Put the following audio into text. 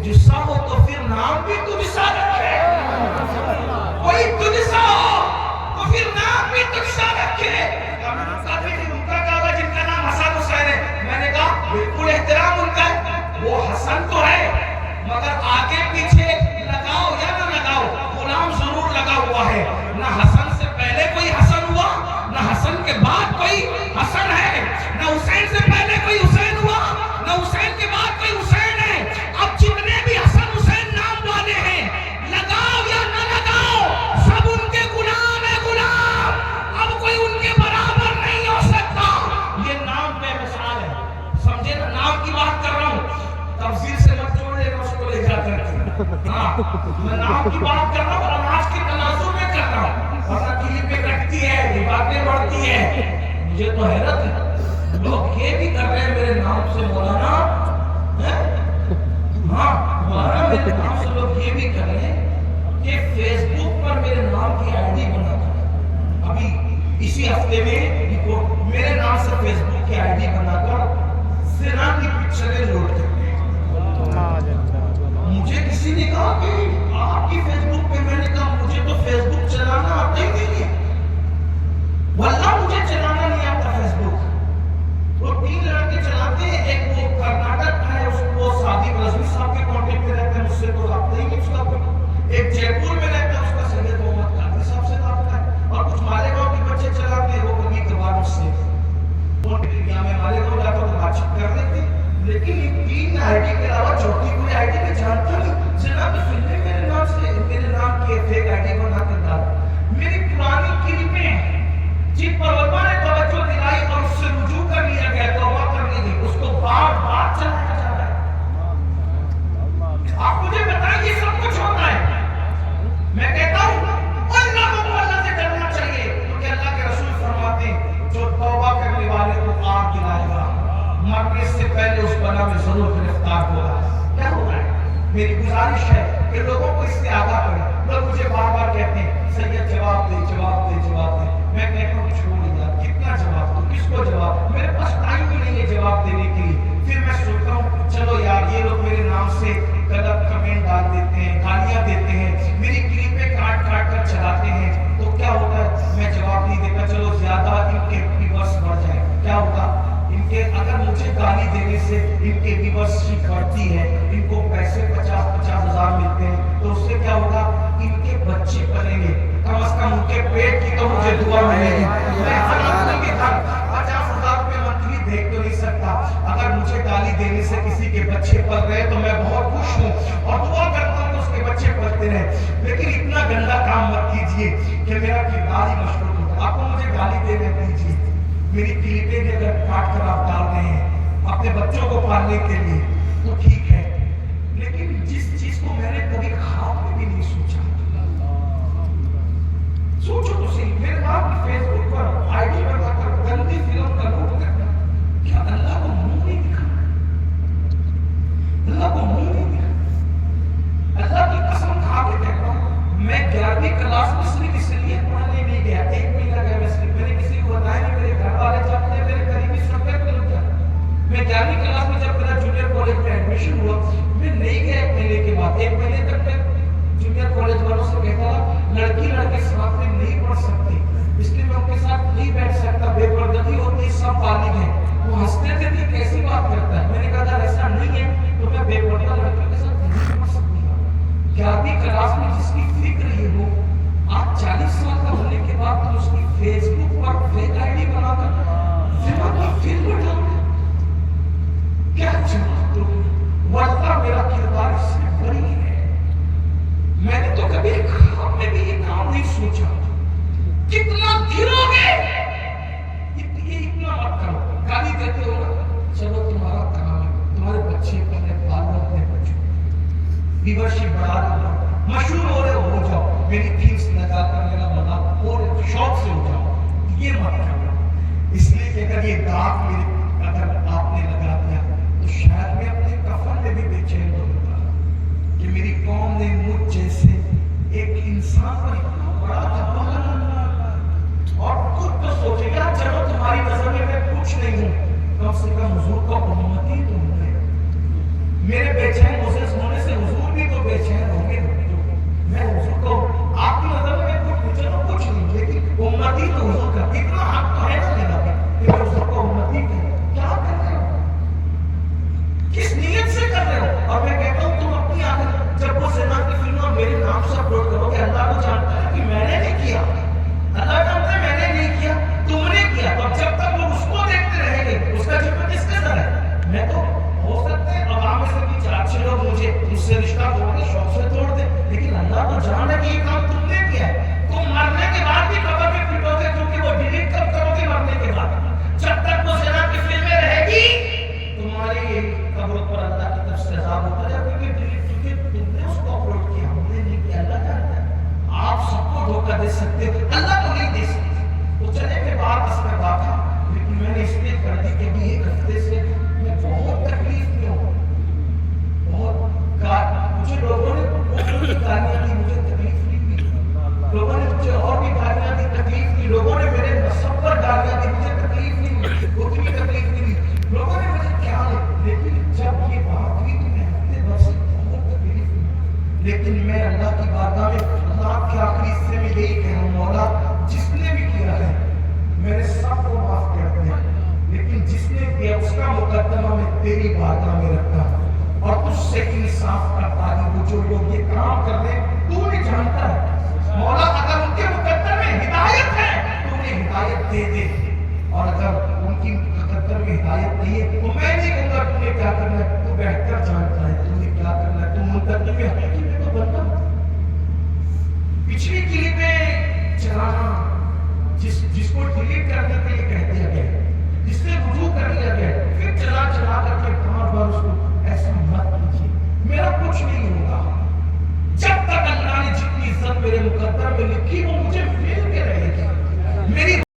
تجھسا ہو تو پھر نام بھی تجھسا رکھے، کوئی تجھسا ہو تو پھر نام بھی تجھسا رکھے۔ ان کا کہا جن کا نام حسن حسین ہے، میں نے کہا بالکل احترام ان کا ہے، وہ حسن تو ہے مگر آگے پیچھے لگاؤ یا نہ لگاؤ غلام ضرور لگا ہوا ہے۔ نہ حسن سے پہلے کوئی حسن ہوا، نہ حسن کے بعد کوئی حسن ہے، نہ حسین سے پہلے کوئی حسین ہوا، نہ حسین کے بعد کوئی حسین ہے۔ اب جتنے بھی حسن حسین نام والے ہیں، لگاؤ یا نہ لگاؤ، سب ان کے غلام ہیں، غلام۔ اب کوئی ان کے برابر نہیں ہو سکتا۔ یہ نام بے مثال ہے، سمجھے نا؟ نام کی بات کر رہا ہوں، تفسیر سے مت چھوڑے گا اس کو لے جا کر کے۔ ہاں میں نام کی بات کر رہا ہوں اور نماز کے تناظر میں کر رہا ہوں، ورنہ کلپیں کٹتی ہے، یہ باتیں بڑھتی ہے۔ مجھے تو حیرت ہے، لوگ یہ بھی کر رہے ہیں میرے نام سے مولانا، ہاں مولانا میرے نام سے لوگ یہ بھی کر رہے ہیں کہ فیس بک پر میرے نام کی آئی ڈی بنا کر، ابھی اسی ہفتے میں میرے نام سے فیس بک کی آئی ڈی بنا کر زنا کی پکچریں لوڈ کرتے ہیں۔ مجھے کسی نے کہا کہ آپ کی فیس بک پہ، میں نے کہا مجھے تو فیس بک چلانا آتا ہی نہیں ہے، واللہ مجھے چلانا نہیں آتا فیس بک۔ وہ 3 لڑکے چلاتے ہیں، ایک وہ کرناٹک کا ہے، اس کو صادق رضوی صاحب کے کانٹیکٹ میں رہتا ہے، مجھ سے تو رابطہ ہی نہیں اس کا کوئی۔ ایک جے پور میں رہتا ہے، اس کا سید محمد قادری صاحب سے رابطہ ہے، اور کچھ مالیگاؤں کے بچے چلاتے ہیں، وہ کبھی کبھار مجھ سے میں مالیگاؤں جاتا ہوں تو بات چیت کر لیتے ہیں۔ لیکن یہ 3 آئی ڈی کے علاوہ چوتھی کوئی آئی ڈی میں جانتا نہیں۔ جناب پھر نے میرے نام سے میرے نام کی فیک آئی ڈی بنا کر ڈالا۔ میری پرانی کلپیں جن پر علماء نے توجہ دلائی اور اس سے رجوع کر لیا گیا، توبہ کر لی گئی، اس کو بار بار چلایا جا رہا ہے۔ آپ مجھے بتائیں یہ سب کچھ ہوتا ہے؟ میں کہتا ہوں اللہ کو اللہ سے ڈرنا چاہیے، کیونکہ اللہ کے رسول فرماتے ہیں جو توبہ کرنے والے کو آگ جلائے گا، مرنے سے پہلے اس بلا میں ضرور گرفتار ہوگا۔ کیا ہو رہا ہے؟ میری گزارش ہے کہ لوگوں کو اس سے آگاہ کریں۔ لوگ مجھے بار بار کہتے ہیں سید جواب دے، جواب دے، جواب دے۔ میں کہتا ہوں چھوڑ یار، کتنا جواب دوں، کس کو جواب؟ میرے پاس ٹائم ہی نہیں ہے جواب دینے کے لیے۔ پھر میں سوچتا ہوں چلو یار یہ لوگ میرے نام سے غلط کمنٹ ڈال دیتے ہیں، گالیاں دیتے ہیں، میری کلپیں کاٹ کاٹ کر چلاتے ہیں، تو کیا ہوتا ہے؟ میں جواب نہیں دیتا، چلو زیادہ ان کے ویورز بڑھ جائے، کیا ہوگا؟ ان کے اگر مجھے گالی دینے سے ان کے ویورشپ بڑھتی ہے، ان کو پیسے 50-50 ہزار ملتے ہیں، تو اس سے کیا ہوگا؟ ان کے بچے پلیں گے، کم از کم ان کے پیٹ کی تو مجھے دعا ملے گی۔ میں ہر آدمی کے گھر 50,000 روپے منتھلی بھیج تو نہیں سکتا، اگر مجھے گالی دینے سے کسی کے بچے پل رہے تو میں بہت خوش ہوں اور دعا کرتا ہوں کہ اس کے بچے پلتے رہے۔ لیکن اتنا گندا کام مت کیجیے کہ میرا کردار ہی مشروط ہو۔ آپ کو مجھے گالی دینے دیجیے، میری کلپیں بھی اگر کاٹ کر آپ ڈال رہے ہیں اپنے بچوں کو پالنے کے لیے تو ٹھیک ہے، لیکن جس چیز کو میں نے کبھی خواب میں بھی نہیں سوچا، سوچو تو صحیح، میرے نام کی فیس بک پر آئی ڈی بنا کر گندی فلم کا لوڈ کرنا، کیا اللہ کو منہ نہیں دکھانا؟ اللہ کو منہ نہیں دکھانا؟ اللہ کی قسم کھا کے کہتا ہوں، میں 11ویں کلاس میں صرف اس لیے پڑھنے نہیں گیا، 1 مہینہ گیا میں صرف، میں نے کسی کو بتایا نہیں، میرے گھر والے جانتے ہیں، میرے قریبی سب کہتے ہیں کیا؟ میں 11ویں کلاس میں جب میرا جونیئر کالج میں ایڈمیشن ہوا، میں نہیں گیا 1 مہینے کے بعد، 1 مہینے تک میں جونیئر کالج والوں سے کہتا تھا لڑکی لڑکے ساتھ میں نہیں پڑھ سکتی، اس لیے میں ان کے ساتھ نہیں بیٹھ سکتا، بے پردگی ہوتی، سب بالغ ہیں۔ وہ ہنستے تھے کہ کیسی بات کرتا ہے، میں نے کہا اگر ایسا نہیں ہے تو میں بے پردہ لڑکیوں کے ساتھ نہیں پڑھ سکتی۔ 11ویں کلاس میں جس کی فکر یہ ہو، آج 40 سال کا ہونے کے بعد تو اس کی فیس بک پر فیک آئی ڈی بنا کر زنا کی فلم ڈال دے، کیا جواب دوں؟ واللہ میرا کردار اس سے بری ہے، میں نے تو کبھی خواب میں بھی یہ کام نہیں سوچا۔ کتنا گروگے، اتنا مت کرو، گالی دیتے ہو نا، چلو تمہارا کام ہے، تمہارے بچے پہلے پالو اپنے بچوں، ویورشپ بڑھا دو، مشہور ہو رہے ہو جاؤ، میری تھیمز لگا کر میرا مذاق اور شوق سے ہو جاؤ، یہ مت کرو، اس لیے کہ اگر یہ داغ میرے اگر آپ نے لگا دیا تو شاید میں اپنے کفن میں بھی بے چین ہوگا کہ میری قوم نے مجھ جیسے ایک انسان پر اتنا بڑا دھبا لگا، اور خود تو سوچے گا چلو تمہاری نظر میں کچھ نہیں ہوں، کم سے کم حضور کو امتی تو ہوں گے، میرے بے چین ہونے سے حضور بھی تو بے چین ہوں گے. میں حضور کو آپ کی نظر میں مجھے تو کچھ نہیں, لیکن امتی تو حضور کا اتنا حق تو ہے نا میرا کہ میں حضور کو امتی کہوں. کیا کر رہے ہو, کس نیت سے کر رہے ہو؟ اور میں کہتا ہوں تم اپنی آخر جب وہ زنا کی فلم میرے نام سے اپلوڈ کرو گے, اللہ کو جانتا ہے کہ میں نے نہیں کیا, اللہ جانتا ہے میں نے نہیں کیا, تم نے کیا. تو جب تک لوگ اس کو دیکھتے رہیں گے, اس کا ذمہ کس کے سر ہے؟ میں تو ہو سکتا ہے عوام میں سے بھی 4-6 لوگ مجھ سے رشتہ توڑ دیں, شوق سے توڑ دیں, لیکن اللہ تو جانا کہ یہ کام تم نے کیا ہے. تم مرنے کے بعد بھی قبر میں پھٹو گے, کیونکہ وہ ڈیلیٹ کب کرو گے مرنے کے بعد. جب تک وہ زنا کی فلمیں رہے گی تمہاری قبر پر اللہ کی طرف سے عذاب ہوتا ہے, کیونکہ تم نے اس کو اپلوڈ کیا, ہم نے نہیں کیا. اللہ جانتا ہے. آپ سب کو دھوکہ دے سکتے ہو, اللہ کو نہیں دے سکتے. وہ چلے میں بات اس میں بات تھا, لیکن میں نے اس لیے کر دی کہ ابھی 1 ہفتے سے میں بہت تکلیف میں ہوں. مجھے لوگوں نے گالیاں دی, مجھے تکلیف نہیں ہوئی. لوگوں نے مجھے اور بھی گالیاں دی, تکلیف دی. لوگوں نے میرے نسب پر گالیاں دی, مجھے تکلیف نہیں ہوئی, اتنی تکلیف نہیں ہوئی. لوگوں نے مجھے کیا نہیں, لیکن جب یہ بات ہوئی تو میں ہفتے بھر سے بہت تکلیف ہوئی. لیکن میں اللہ کی بارگاہ میں اللہ کے آخری حصے میں یہی کہہ رہا ہوں, مولا جس نے بھی کیا ہے میرے سب کو معاف کر دیا, لیکن جس نے کیا اس کا مقدمہ میں تیری بارگاہ میں رکھا اور تجھ سے انصاف کرتا ہے. وہ جو لوگ یہ کام کر رہے ہیں تو نہیں جانتا ہے مولا, اگر ان کے مقدر میں ہدایت ہے تو انہیں ہدایت دے دے, اور اگر ان کی مقدر میں ہدایت نہیں ہے تو میں نہیں کہوں گا تمہیں کیا کرنا ہے, تو بہتر جانتا ہے تمہیں کیا کرنا ہے. تم مقدر میں حقیقی میں تو بنتا. پچھلی کلپ میں چلانا جس کو ڈیلیٹ کرنے کے لیے کہہ دیا گیا, جس سے رجوع کر لیا گیا, پھر چلا کر کے بار بار اس کو ایسا مت کیجیے. میرا کچھ نہیں ہوگا جب تک اللہ نے جتنی عزت میرے مقدر میں لکھی وہ